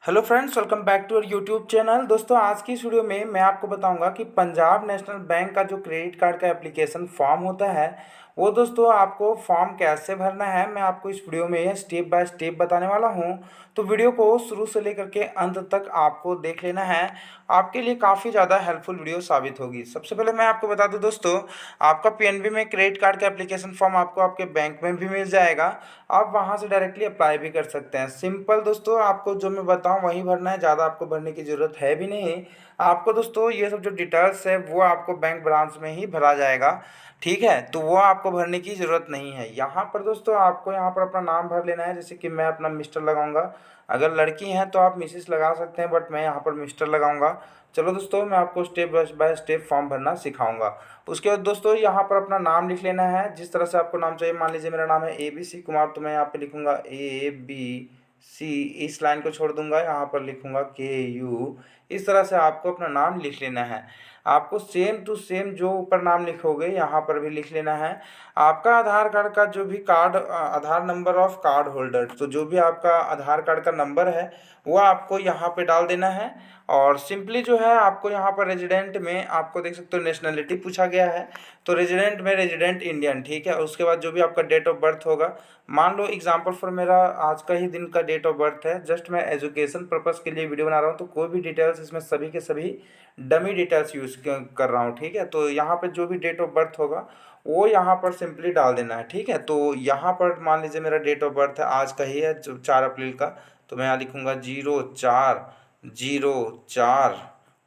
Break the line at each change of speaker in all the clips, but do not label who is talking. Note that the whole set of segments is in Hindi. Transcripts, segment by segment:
Hello friends, welcome back to our YouTube channel. दोस्तों, आज की इस वीडियो में मैं आपको बताऊंगा कि पंजाब नेशनल बैंक का जो क्रेडिट कार्ड का एप्लीकेशन फॉर्म होता है वो दोस्तों आपको फॉर्म कैसे भरना है। मैं आपको इस वीडियो में स्टेप बाय स्टेप बताने वाला हूं, तो वीडियो को शुरू से लेकर के अंत तक आपको देख लेना है। आपके लिए काफ़ी ज़्यादा हेल्पफुल वीडियो साबित होगी। सबसे पहले मैं आपको बता दूं दोस्तों, आपका पीएनबी में क्रेडिट कार्ड का एप्लीकेशन फॉर्म आपको आपके बैंक में भी मिल जाएगा। आप वहां से डायरेक्टली अप्लाई भी कर सकते हैं। सिंपल दोस्तों, आपको जो मैं बताऊं वही भरना है, ज़्यादा आपको भरने की ज़रूरत है भी नहीं। आपको दोस्तों ये सब जो डिटेल्स है वो आपको बैंक ब्रांच में ही भरा जाएगा, ठीक है। तो वो आपको भरने की ज़रूरत नहीं है। यहाँ पर दोस्तों आपको यहाँ पर अपना नाम भर लेना है। जैसे कि मैं अपना मिस्टर लगाऊंगा। अगर लड़की हैं तो आप मिसेस लगा सकते हैं, बट मैं यहाँ पर मिस्टर लगाऊंगा। चलो दोस्तों, मैं आपको स्टेप बाय स्टेप फॉर्म भरना सिखाऊंगा। उसके बाद दोस्तों यहाँ पर अपना नाम लिख लेना है, जिस तरह से आपको नाम चाहिए। मान लीजिए मेरा नाम है ABC कुमार, तो मैं यहाँ पे लिखूंगा ABC। इस लाइन को छोड़ दूंगा, यहाँ पर लिखूंगा KU। इस तरह से आपको अपना नाम लिख लेना है। आपको सेम टू सेम जो ऊपर नाम लिखोगे यहाँ पर भी लिख लेना है। आपका आधार कार्ड का जो भी card, Aadhaar number of card holder, तो जो भी आपका आधार कार्ड का नंबर है वो आपको यहाँ पे डाल देना है। और सिंपली जो है आपको यहाँ पर रेजिडेंट में आपको देख सकते हो नेशनलिटी पूछा गया है, तो रेजिडेंट में रेजिडेंट इंडियन, ठीक है। उसके बाद जो भी आपका डेट ऑफ बर्थ होगा, मान लो एग्जांपल फॉर मेरा आज का ही दिन का डेट ऑफ बर्थ है। जस्ट मैं एजुकेशन पर्पस के लिए वीडियो बना रहा हूँ, तो कोई भी डिटेल्स इसमें सभी के सभी डमी डिटेल्स यूज़ कर रहा हूँ, ठीक है। तो यहाँ पे जो भी डेट ऑफ बर्थ होगा वो यहाँ पर सिंपली डाल देना है, ठीक है। तो यहाँ पर मान लीजिए मेरा डेट ऑफ बर्थ है आज का ही है, जो 4 अप्रैल का, तो मैं यहाँ लिखूँगा 04/04,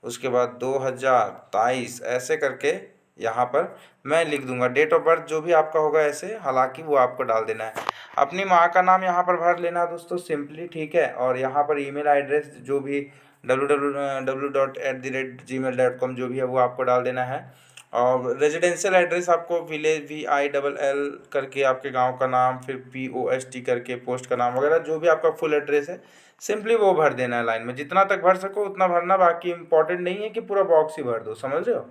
उसके बाद 2023, ऐसे करके यहाँ पर मैं लिख दूंगा। डेट ऑफ बर्थ जो भी आपका होगा ऐसे, हालांकि वो आपको डाल देना है। अपनी माँ का नाम यहाँ पर भर लेना है दोस्तों, सिंपली, ठीक है। और यहाँ पर ईमेल एड्रेस जो भी www.gmail.com जो भी है वो आपको डाल देना है। और रेजिडेंशियल एड्रेस आपको विलेज VILL करके आपके गांव का नाम, फिर POST करके पोस्ट का नाम वगैरह जो भी आपका फुल एड्रेस है सिंपली वो भर देना है। लाइन में जितना तक भर सको उतना भरना, बाकी इंपॉर्टेंट नहीं है कि पूरा बॉक्स ही भर दो, समझ रहे हो।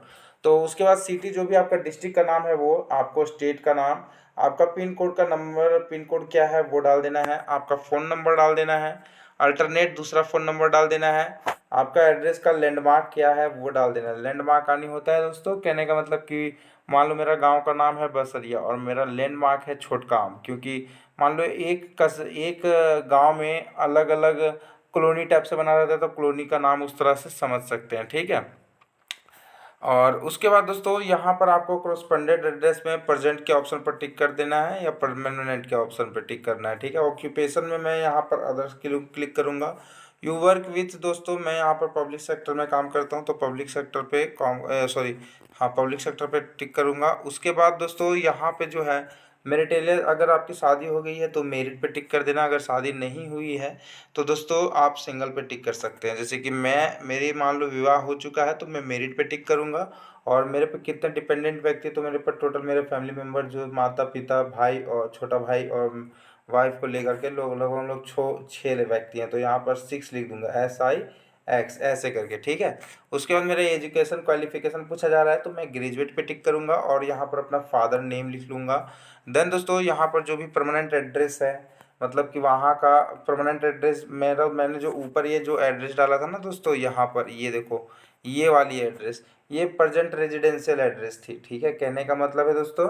तो उसके बाद सिटी जो भी आपका डिस्ट्रिक्ट का नाम है वो, आपको स्टेट का नाम, आपका पिन कोड का नंबर, पिन कोड क्या है वो डाल देना है। आपका फ़ोन नंबर डाल देना है, अल्टरनेट दूसरा फ़ोन नंबर डाल देना है। आपका एड्रेस का लैंडमार्क क्या है वो डाल देना है। लैंडमार्क आनी होता है दोस्तों, कहने का मतलब कि मान लो मेरा गांव का नाम है बसरिया और मेरा लैंडमार्क है छोटका आम, क्योंकि मान लो एक गांव में अलग अलग कॉलोनी टाइप से बना रहता है, तो कॉलोनी का नाम उस तरह से समझ सकते हैं, ठीक है। और उसके बाद दोस्तों यहाँ पर आपको correspondent एड्रेस में प्रेजेंट के ऑप्शन पर टिक कर देना है या परमानेंट के ऑप्शन पर टिक करना है, ठीक है। ऑक्यूपेशन में मैं यहाँ पर अदर्स क्लिक करूँगा। यू वर्क विथ, दोस्तों मैं यहाँ पर पब्लिक सेक्टर में काम करता हूँ, तो पब्लिक सेक्टर पे सॉरी, हाँ, पब्लिक सेक्टर पे टिक करूँगा। उसके बाद दोस्तों यहाँ पे जो है मेरिटेलियर, अगर आपकी शादी हो गई है तो मेरिट पे टिक कर देना। अगर शादी नहीं हुई है तो दोस्तों आप सिंगल पे टिक कर सकते हैं। जैसे कि मेरी मान लो विवाह हो चुका है तो मैं मेरिट पे टिक करूंगा। और मेरे पे कितने डिपेंडेंट व्यक्ति, तो मेरे पर टोटल मेरे फैमिली मेम्बर जो माता पिता भाई और छोटा भाई और वाइफ को लेकर के लोग हम लोग 6 व्यक्ति हैं, तो यहाँ पर 6 लिख दूंगा, SIX ऐसे करके, ठीक है। उसके बाद मेरा एजुकेशन क्वालिफिकेशन पूछा जा रहा है, तो मैं ग्रेजुएट पे टिक करूंगा और यहाँ पर अपना फादर नेम लिख लूँगा। देन दोस्तों यहाँ पर जो भी परमानेंट एड्रेस है, मतलब कि वहाँ का परमानेंट एड्रेस, मैंने जो ऊपर ये जो एड्रेस डाला था ना दोस्तों, यहाँ पर ये देखो, ये वाली एड्रेस, ये प्रेजेंट रेजिडेंशियल एड्रेस थी, ठीक है। कहने का मतलब है दोस्तों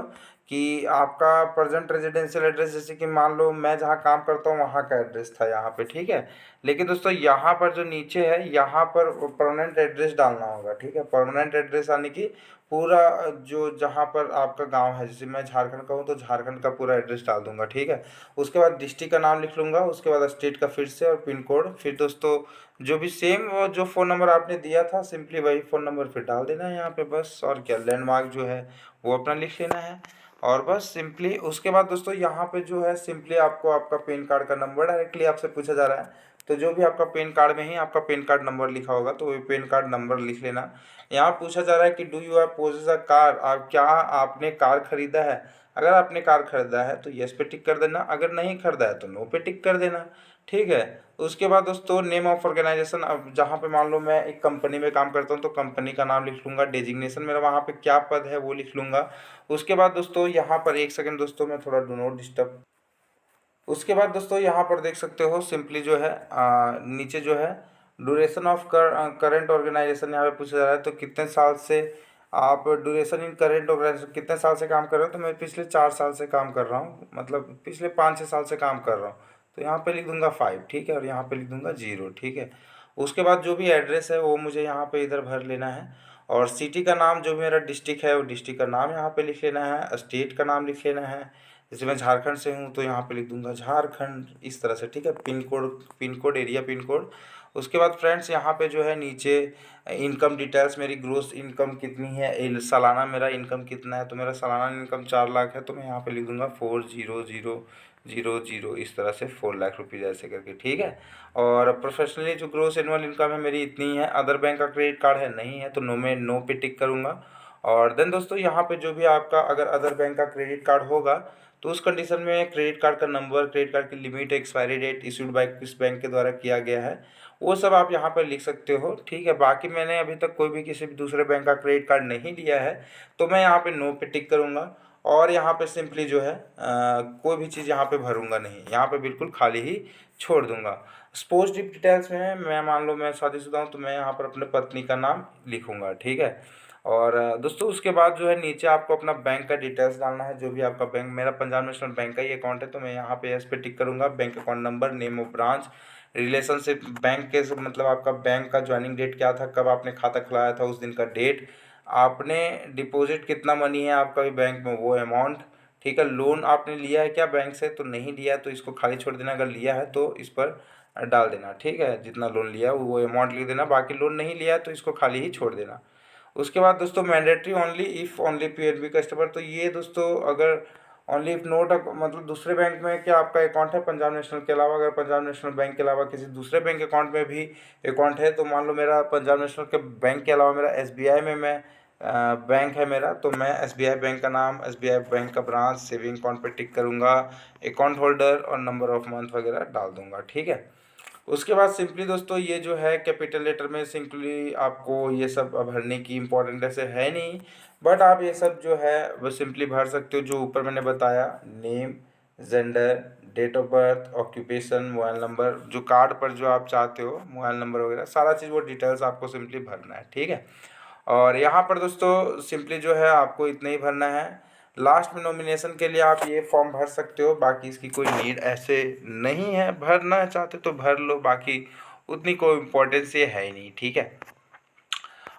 कि आपका प्रेजेंट रेजिडेंशियल एड्रेस, जैसे कि मान लो मैं जहाँ काम करता हूँ वहाँ का एड्रेस था यहाँ पे, ठीक है। लेकिन दोस्तों यहाँ पर जो नीचे है यहाँ पर परमानेंट एड्रेस डालना होगा, ठीक है। परमानेंट एड्रेस आने की पूरा जो जहाँ पर आपका गांव है, जैसे मैं झारखंड का हूँ तो झारखंड का पूरा एड्रेस डाल दूंगा, ठीक है। उसके बाद डिस्ट्रिक्ट का नाम लिख लूँगा, उसके बाद स्टेट का फिर से और पिन कोड, फिर दोस्तों जो भी सेम वो जो फ़ोन नंबर आपने दिया था सिंपली वही फ़ोन नंबर फिर डाल देना है यहाँ पे, बस। और क्या, लैंडमार्क जो है वो अपना लिख लेना है और बस सिंपली। उसके बाद दोस्तों यहाँ पे जो है सिंपली आपको आपका पैन कार्ड का नंबर डायरेक्टली आपसे पूछा जा रहा है, तो जो भी आपका पैन कार्ड में ही आपका पैन कार्ड नंबर लिखा होगा तो वही पैन कार्ड नंबर लिख लेना। यहाँ पूछा जा रहा है कि do you have possess a car, आप क्या आपने कार खरीदा है। अगर आपने कार खरीदा है तो यस पे टिक कर देना, अगर नहीं खरीदा है तो नो पे टिक कर देना, ठीक है। उसके बाद दोस्तों नेम ऑफ ऑर्गेनाइजेशन, अब जहाँ पे मान लो मैं एक कंपनी में काम करता हूँ तो कंपनी का नाम लिख लूँगा, डेजिग्नेशन मेरा वहाँ पे क्या पद है वो लिख लूँगा। उसके बाद दोस्तों यहाँ पर एक सेकंड दोस्तों, मैं थोड़ा डू नॉट डिस्टर्ब उसके बाद दोस्तों यहाँ पर देख सकते हो सिंपली जो है नीचे जो है ड्यूरेशन ऑफ करंट ऑर्गेनाइजेशन यहाँ पे पूछा जा रहा है। तो कितने साल से आप ड्यूरेशन इन करंट ऑर्गेनाइजेशन कितने साल से काम कर रहे हो, तो मैं पिछले 4 साल से काम कर रहा हूँ, मतलब पिछले 5-6 साल से काम कर रहा हूँ। तो यहाँ पे लिख दूंगा 5, ठीक है, और यहाँ पे लिख दूंगा 0, ठीक है। उसके बाद जो भी एड्रेस है वो मुझे यहाँ पे इधर भर लेना है, और सिटी का नाम जो मेरा डिस्ट्रिक्ट है वो डिस्ट्रिक्ट का नाम यहाँ पे लिख लेना है, स्टेट का नाम लिख लेना है। जैसे मैं झारखंड से हूँ तो यहाँ पे लिख दूंगा झारखंड, इस तरह से, ठीक है। Pin code area pin code. उसके बाद फ्रेंड्स यहाँ पे जो है नीचे इनकम डिटेल्स, मेरी ग्रोस इनकम कितनी है, सालाना मेरा इनकम कितना है। तो मेरा सालाना इनकम 4 लाख है, तो मैं यहाँ पे लिख दूंगा 40000, इस तरह से 4 लाख रुपीज़ ऐसे करके, ठीक है। और प्रोफेशनली जो ग्रोस एनुअल इनकम है मेरी इतनी है। अदर बैंक का क्रेडिट कार्ड है नहीं है, तो नो में नो पे टिक करूँगा। और देन दोस्तों यहाँ पे जो भी आपका अगर अदर बैंक का क्रेडिट कार्ड होगा तो उस कंडीशन में क्रेडिट कार्ड का नंबर, क्रेडिट कार्ड की limit, expiry date, issued by किस बैंक के द्वारा किया गया है, वो सब आप यहाँ पर लिख सकते हो, ठीक है। बाकी मैंने अभी तक कोई भी किसी भी दूसरे बैंक का क्रेडिट कार्ड नहीं लिया है, तो मैं यहाँ पे नो पे टिक करूँगा। और यहाँ पे सिंपली जो है कोई भी चीज़ यहाँ पे भरूंगा नहीं, यहाँ पे बिल्कुल खाली ही छोड़ दूंगा। स्पोर्ट्स डिटेल्स में मैं मान लो मैं शादीशुदा हूँ, तो मैं यहाँ पर अपने पत्नी का नाम लिखूंगा, ठीक है। और दोस्तों उसके बाद जो है नीचे आपको अपना बैंक का डिटेल्स डालना है, जो भी आपका बैंक, मेरा पंजाब नेशनल बैंक का ही अकाउंट है, तो मैं यहाँ पे एस पे टिक करूँगा। Bank account number, name of branch, relationship bank के मतलब आपका बैंक का ज्वाइनिंग डेट क्या था, कब आपने खाता खुलाया था, उस दिन का डेट, आपने डिपॉजिट कितना मनी है आपका भी बैंक में वो अमाउंट, ठीक है। लोन आपने लिया है क्या बैंक से, तो नहीं लिया तो इसको खाली छोड़ देना, अगर लिया है तो इस पर डाल देना, ठीक है। जितना लोन लिया है वो अमाउंट लिख देना, बाकी लोन नहीं लिया है तो इसको खाली ही छोड़ देना। उसके बाद दोस्तों mandatory only if only PNB customer, तो ये दोस्तों अगर ओनली इफ नोट मतलब दूसरे बैंक में क्या आपका अकाउंट है पंजाब नेशनल के अलावा, अगर पंजाब नेशनल बैंक के अलावा किसी दूसरे बैंक अकाउंट में भी अकाउंट है, तो मान लो मेरा पंजाब नेशनल के बैंक के अलावा मेरा एसबीआई में मैं बैंक है मेरा, तो मैं एसबीआई बैंक का नाम, एसबीआई बैंक का ब्रांच, सेविंग अकाउंट पर टिक करूँगा, अकाउंट होल्डर और नंबर ऑफ मंथ वगैरह डाल दूंगा, ठीक है। उसके बाद सिंपली दोस्तों ये जो है कैपिटल लेटर में सिंपली आपको ये सब भरने की इम्पोर्टेंट ऐसे है नहीं, बट आप ये सब जो है वो सिंपली भर सकते हो जो ऊपर मैंने बताया, name, gender, date of birth, occupation, mobile number, जो कार्ड पर जो आप चाहते हो मोबाइल नंबर वगैरह सारा चीज़ वो डिटेल्स आपको सिंपली भरना है, ठीक है। और यहाँ पर दोस्तों सिंपली जो है आपको इतना ही भरना है। लास्ट में नॉमिनेशन के लिए आप ये फॉर्म भर सकते हो, बाकी इसकी कोई नीड ऐसे नहीं है, भरना चाहते तो भर लो, बाकी उतनी कोई इम्पोर्टेंस ये है ही नहीं, ठीक है।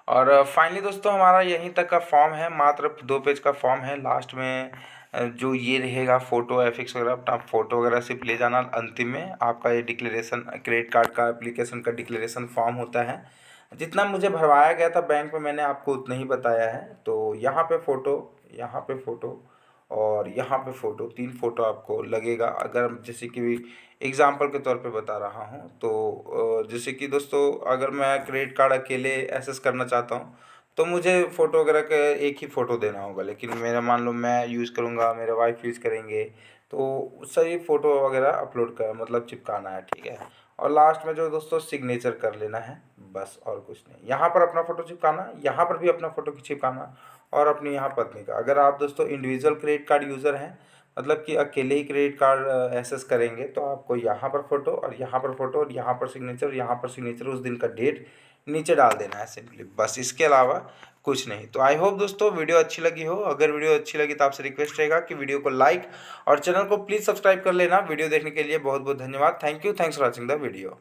और फाइनली दोस्तों हमारा यहीं तक का फॉर्म है, मात्र 2 पेज का फॉर्म है। लास्ट में जो ये रहेगा फ़ोटो एफिक्स वगैरह, अपना फ़ोटो वगैरह सिर्फ ले जाना। अंतिम में आपका ये डिक्लेरेशन, क्रेडिट कार्ड का एप्लीकेशन का डिक्लेरेशन फॉर्म होता है। जितना मुझे भरवाया गया था बैंक में मैंने आपको उतना ही बताया है। तो यहाँ पे फ़ोटो, यहाँ पे फ़ोटो और यहाँ पे फ़ोटो, 3 फ़ोटो आपको लगेगा। अगर जैसे कि एग्ज़ाम्पल के तौर पे बता रहा हूँ, तो जैसे कि दोस्तों अगर मैं क्रेडिट कार्ड अकेले एक्सेस करना चाहता हूँ तो मुझे फ़ोटो वगैरह का एक ही फ़ोटो देना होगा, लेकिन मेरा मान लो मैं यूज़ करूँगा, मेरे वाइफ यूज़ करेंगे, तो सही फ़ोटो वगैरह अपलोड कर मतलब चिपकाना है, ठीक है। और लास्ट में जो दोस्तों सिग्नेचर कर लेना है, बस और कुछ नहीं। यहाँ पर अपना फ़ोटो चिपकाना, यहाँ पर भी अपना फ़ोटो चिपकाना, और अपनी यहाँ पत्नी का। अगर आप दोस्तों इंडिविजुअल क्रेडिट कार्ड यूज़र हैं, मतलब कि अकेले ही क्रेडिट कार्ड एक्सेस करेंगे, तो आपको यहाँ पर फ़ोटो और यहाँ पर फ़ोटो और यहाँ पर सिग्नेचर, यहाँ पर सिग्नेचर, उस दिन का डेट नीचे डाल देना है सिंपली, बस इसके अलावा कुछ नहीं। तो आई होप दोस्तों वीडियो अच्छी लगी हो। अगर वीडियो अच्छी लगी तो आपसे रिक्वेस्ट रहेगा कि वीडियो को लाइक और चैनल को प्लीज़ सब्सक्राइब कर लेना। वीडियो देखने के लिए बहुत बहुत धन्यवाद। Thank you, thanks for watching the video.